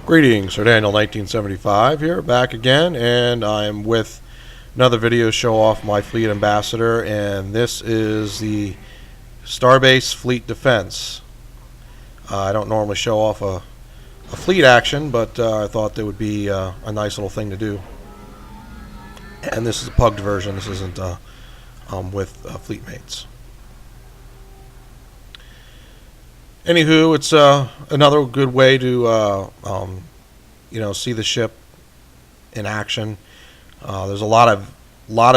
Greetings, Sir Daniel 1975 here, back again, and I'm with another video show off my fleet ambassador, and this is the Starbase Fleet Defense. I don't normally show off a fleet action, but I thought that would be a nice little thing to do. And this is a pugged version, this isn't with fleet mates. Anywho, it's another good way to see the ship in action. There's a lot of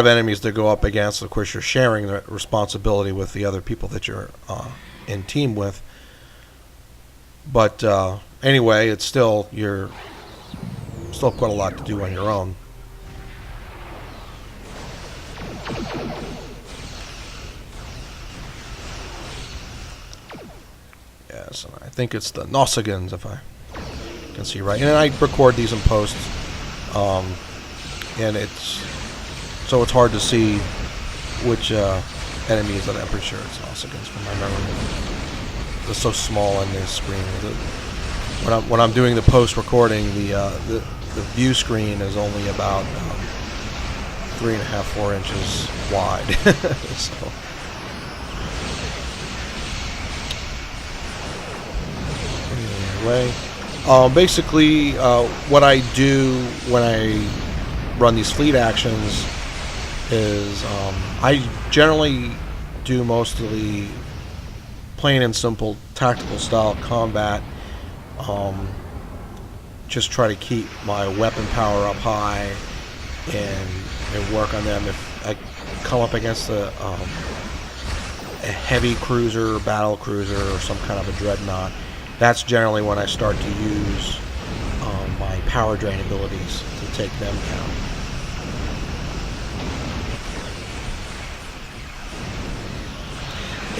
enemies to go up against. Of course, you're sharing the responsibility with the other people that you're in team with. But anyway, it's still quite a lot to do on your own. Yes, and I think it's the Nausigans, if I can see right. And I record these in post, and it's hard to see which enemies that I'm pretty sure it's Nausigans from my memory. It's so small on this screen. When I'm doing the post recording, the view screen is only about 3.5–4 inches wide. So. Way. Basically, what I do when I run these fleet actions is I generally do mostly plain and simple tactical style combat. Just try to keep my weapon power up high and work on them. If I come up against a heavy cruiser, battle cruiser, or some kind of a dreadnought, that's generally when I start to use my power drain abilities to take them down.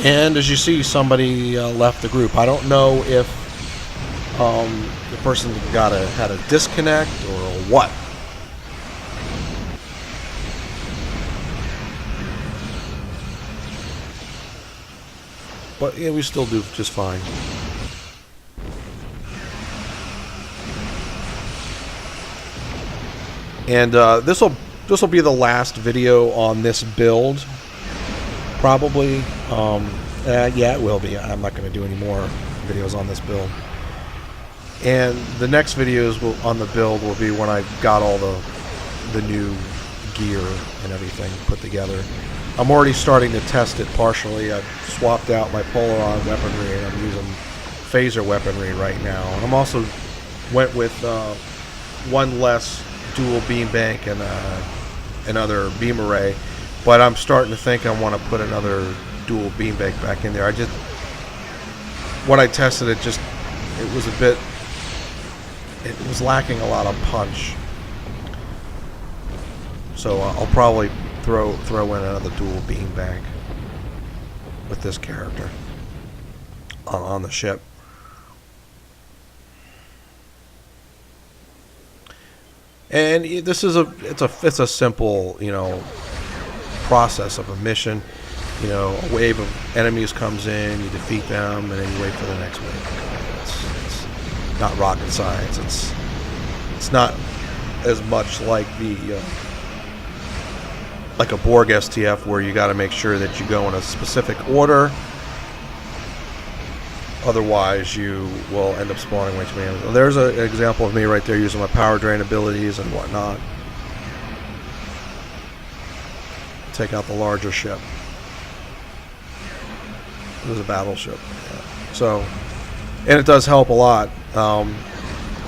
And as you see, somebody left the group. I don't know if the person had a disconnect or what. But yeah, we still do just fine. And this will be the last video on this build, probably. Yeah, it will be. I'm not going to do any more videos on this build. And the next videos on the build will be when I got all the new gear and everything put together. I'm already starting to test it partially. I've swapped out my Polaron weaponry, and I'm using phaser weaponry right now. And I'm also went with one less dual beam bank and another beam array, but I'm starting to think I want to put another dual beam bank back in there. When I tested it, it was lacking a lot of punch. So I'll probably throw in another dual beam bank with this character on the ship. And this is it's a simple, process of a mission. A wave of enemies comes in, you defeat them, and then you wait for the next wave. It's not rocket science. It's not as much like like a Borg STF, where you got to make sure that you go in a specific order. Otherwise, you will end up spawning way too many enemies. There's an example of me right there using my power drain abilities and whatnot. Take out the larger ship. It was a battleship. Yeah. So, and it does help a lot, the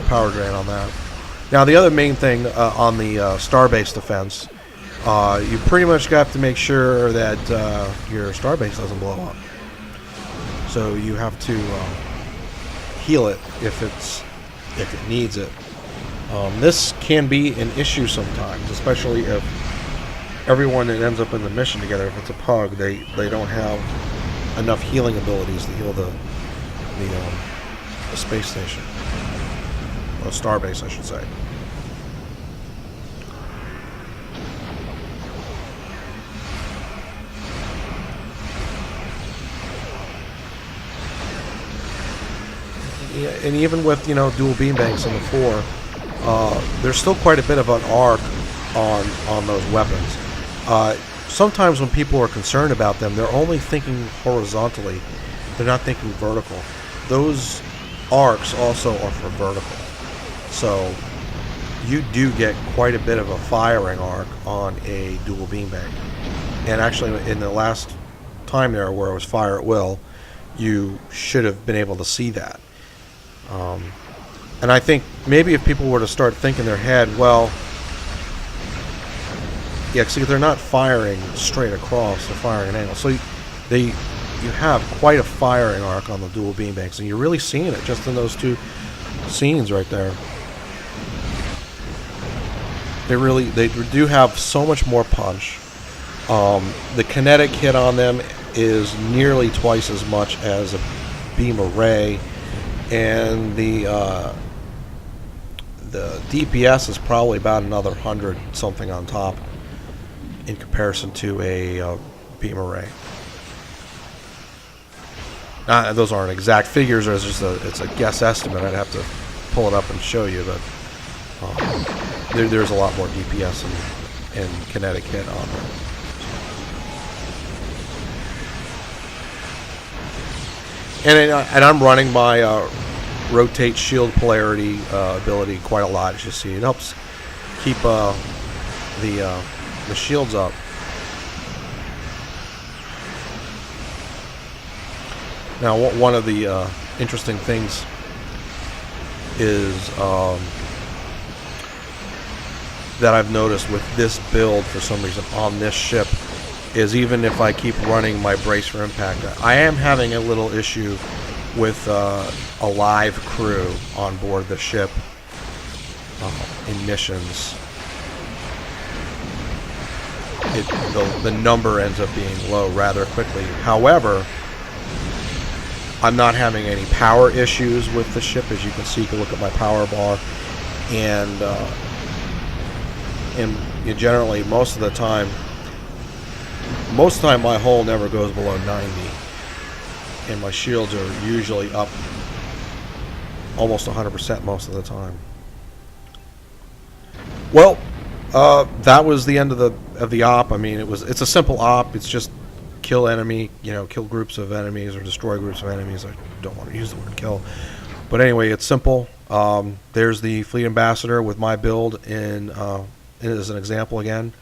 power drain on that. Now, the other main thing on the Starbase defense, you pretty much have to make sure that your Starbase doesn't blow up. So you have to heal it if it needs it. This can be an issue sometimes, especially if everyone that ends up in the mission together, if it's a pug, they don't have enough healing abilities to heal the space station, or Starbase, I should say. and even with dual beambanks in the 4, there's still quite a bit of an arc on those weapons. Sometimes when people are concerned about them, they're only thinking horizontally. They're not thinking vertical. Those arcs also are for vertical. So you do get quite a bit of a firing arc on a dual beambank. And actually, in the last time there where it was fire at will, you should have been able to see that. And I think maybe if people were to start thinking in their head, well, yeah, see, they're not firing straight across, they're firing an angle. So you have quite a firing arc on the dual beambanks, and you're really seeing it just in those 2 scenes right there. They do have so much more punch. The kinetic hit on them is nearly twice as much as a beam array, and the DPS is probably about another 100 something on top in comparison to a beam array. Those aren't exact figures, or it's a guess estimate. I'd have to pull it up and show you, but there's a lot more DPS and kinetic hit on them. And I'm running my rotate shield polarity ability quite a lot, as you see. It helps keep the shields up. Now, one of the interesting things is that I've noticed with this build, for some reason, on this ship, is even if I keep running my brace for impact, I am having a little issue with a live crew on board the ship in missions. The number ends up being low rather quickly. However, I'm not having any power issues with the ship. As you can see, you can look at my power bar, and generally most of the time my hull never goes below 90, and my shields are usually up almost 100% most of the time. Well, that was the end of the op. I mean, it's a simple op. It's just kill enemy, kill groups of enemies or destroy groups of enemies. I don't want to use the word kill, but anyway, it's simple. There's the Fleet Ambassador with my build as an example again.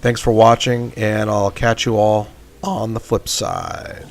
Thanks for watching, and I'll catch you all on the flip side.